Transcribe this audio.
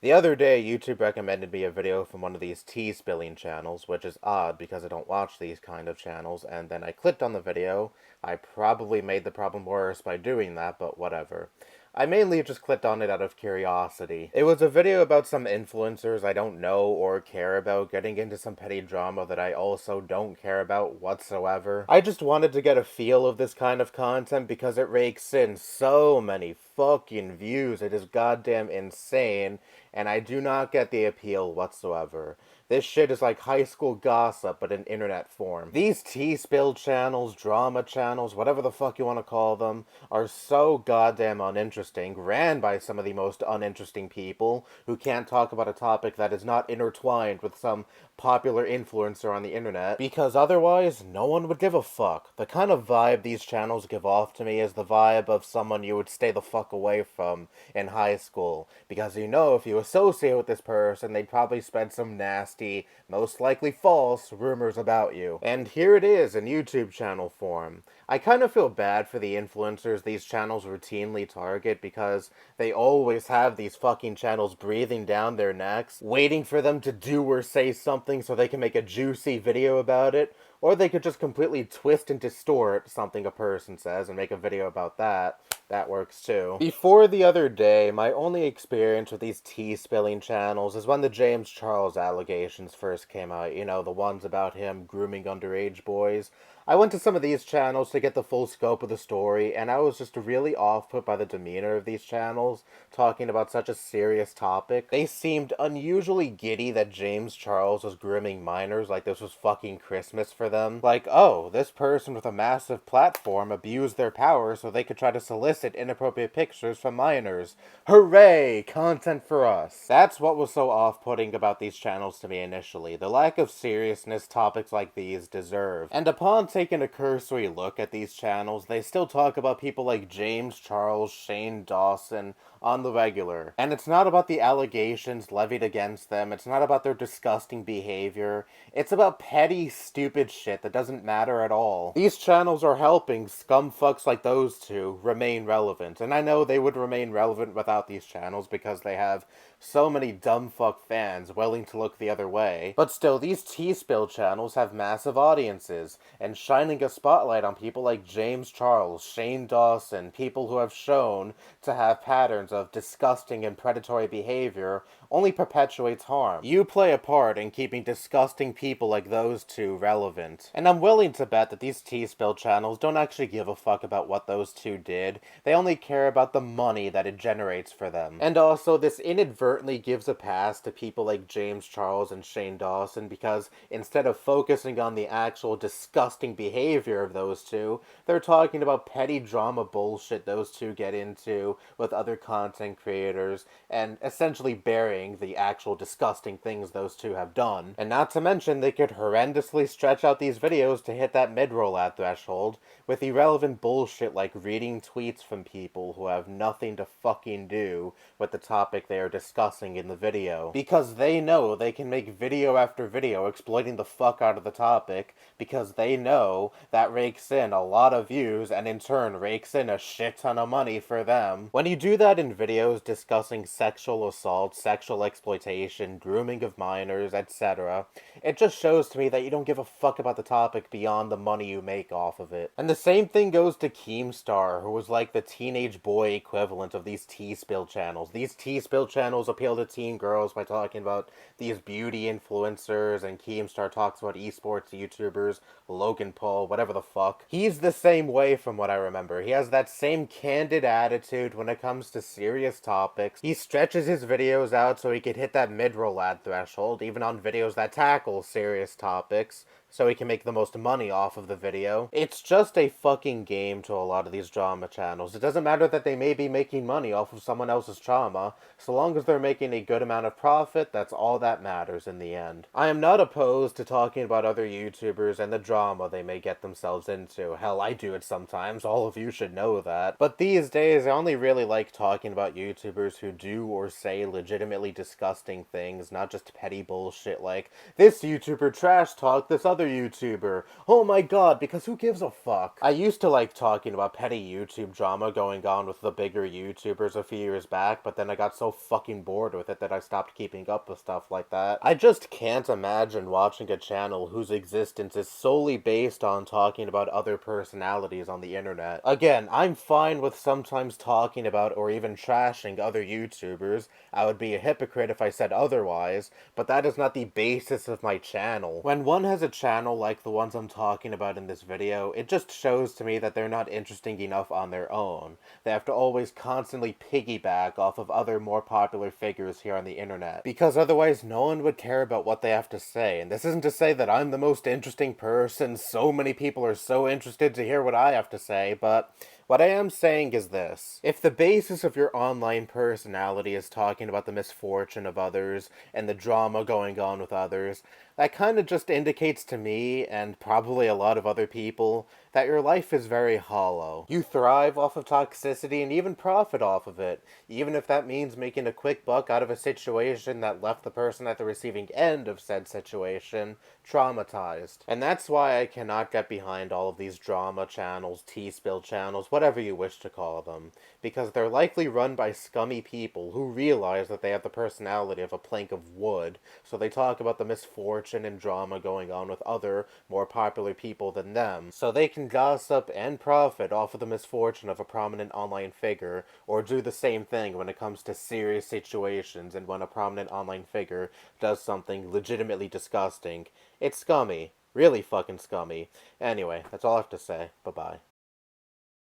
The other day, YouTube recommended me a video from one of these tea spilling channels, which is odd because I don't watch these kind of channels, and then I clicked on the video. I probably made the problem worse by doing that, but whatever. I mainly just clicked on it out of curiosity. It was a video about some influencers I don't know or care about getting into some petty drama that I also don't care about whatsoever. I just wanted to get a feel of this kind of content because it rakes in so many fucking views. It is goddamn insane, and I do not get the appeal whatsoever. This shit is like high school gossip, but in internet form. These tea spill channels, drama channels, whatever the fuck you want to call them, are so goddamn uninteresting, ran by some of the most uninteresting people who can't talk about a topic that is not intertwined with some popular influencer on the internet, because otherwise, no one would give a fuck. The kind of vibe these channels give off to me is the vibe of someone you would stay the fuck away from in high school, because you know if you associate with this person, they'd probably spread some nasty, most likely false, rumors about you. And here it is in YouTube channel form. I kind of feel bad for the influencers these channels routinely target because they always have these fucking channels breathing down their necks, waiting for them to do or say something so they can make a juicy video about it, or they could just completely twist and distort something a person says and make a video about that. That works too. Before the other day, my only experience with these tea spilling channels is when the James Charles allegations first came out. You know, the ones about him grooming underage boys. I went to some of these channels to get the full scope of the story, and I was just really off put by the demeanor of these channels, talking about such a serious topic. They seemed unusually giddy that James Charles was grooming minors like this was fucking Christmas for them. Like, oh, this person with a massive platform abused their power so they could try to solicit inappropriate pictures from minors. Hooray! Content for us. That's what was so off-putting about these channels to me initially, the lack of seriousness topics like these deserve. And upon taking a cursory look at these channels, they still talk about people like James Charles, Shane Dawson, on the regular. And it's not about the allegations levied against them, it's not about their disgusting behavior, it's about petty, stupid shit that doesn't matter at all. These channels are helping scumfucks like those two remain relevant, and I know they would remain relevant without these channels because they have so many dumb fuck fans willing to look the other way. But still, these T-Spill channels have massive audiences, and shining a spotlight on people like James Charles, Shane Dawson, people who have shown to have patterns of disgusting and predatory behavior only perpetuates harm. You play a part in keeping disgusting people like those two relevant. And I'm willing to bet that these T-Spill channels don't actually give a fuck about what those two did. They only care about the money that it generates for them. And also, this inadvertently gives a pass to people like James Charles and Shane Dawson because instead of focusing on the actual disgusting behavior of those two, they're talking about petty drama bullshit those two get into with other content creators and essentially burying the actual disgusting things those two have done. And not to mention, they could horrendously stretch out these videos to hit that mid-roll ad threshold with irrelevant bullshit like reading tweets from people who have nothing to fucking do with the topic they are discussing in the video. Because they know they can make video after video exploiting the fuck out of the topic because they know that rakes in a lot of views and in turn rakes in a shit ton of money for them. When you do that in videos discussing sexual assault, sexual exploitation, grooming of minors, etc., it just shows to me that you don't give a fuck about the topic beyond the money you make off of it. And the same thing goes to Keemstar, who was like the teenage boy equivalent of these T-Spill channels. These T-Spill channels appeal to teen girls by talking about these beauty influencers, and Keemstar talks about esports YouTubers, Logan Paul, whatever the fuck. He's the same way from what I remember. He has that same candid attitude when it comes to serious topics. He stretches his videos out so he could hit that mid-roll ad threshold, even on videos that tackle serious topics, so he can make the most money off of the video. It's just a fucking game to a lot of these drama channels. It doesn't matter that they may be making money off of someone else's trauma, so long as they're making a good amount of profit, that's all that matters in the end. I am not opposed to talking about other YouTubers and the drama they may get themselves into. Hell, I do it sometimes, all of you should know that. But these days, I only really like talking about YouTubers who do or say legitimately disgusting things, not just petty bullshit like, this YouTuber trash talked this other other YouTuber. Oh my god, because who gives a fuck? I used to like talking about petty YouTube drama going on with the bigger YouTubers a few years back, but then I got so fucking bored with it that I stopped keeping up with stuff like that. I just can't imagine watching a channel whose existence is solely based on talking about other personalities on the internet. Again, I'm fine with sometimes talking about or even trashing other YouTubers. I would be a hypocrite if I said otherwise, but that is not the basis of my channel. When one has a channel like the ones I'm talking about in this video, it just shows to me that they're not interesting enough on their own. They have to always constantly piggyback off of other more popular figures here on the internet, because otherwise no one would care about what they have to say. And this isn't to say that I'm the most interesting person, so many people are so interested to hear what I have to say, but what I am saying is this. If the basis of your online personality is talking about the misfortune of others and the drama going on with others, that kind of just indicates to me, and probably a lot of other people, that your life is very hollow. You thrive off of toxicity and even profit off of it, even if that means making a quick buck out of a situation that left the person at the receiving end of said situation traumatized. And that's why I cannot get behind all of these drama channels, tea-spill channels, whatever you wish to call them, because they're likely run by scummy people who realize that they have the personality of a plank of wood, so they talk about the misfortune and drama going on with other, more popular people than them, so they can gossip and profit off of the misfortune of a prominent online figure, or do the same thing when it comes to serious situations and when a prominent online figure does something legitimately disgusting. It's scummy. Really fucking scummy. Anyway, that's all I have to say. Bye-bye.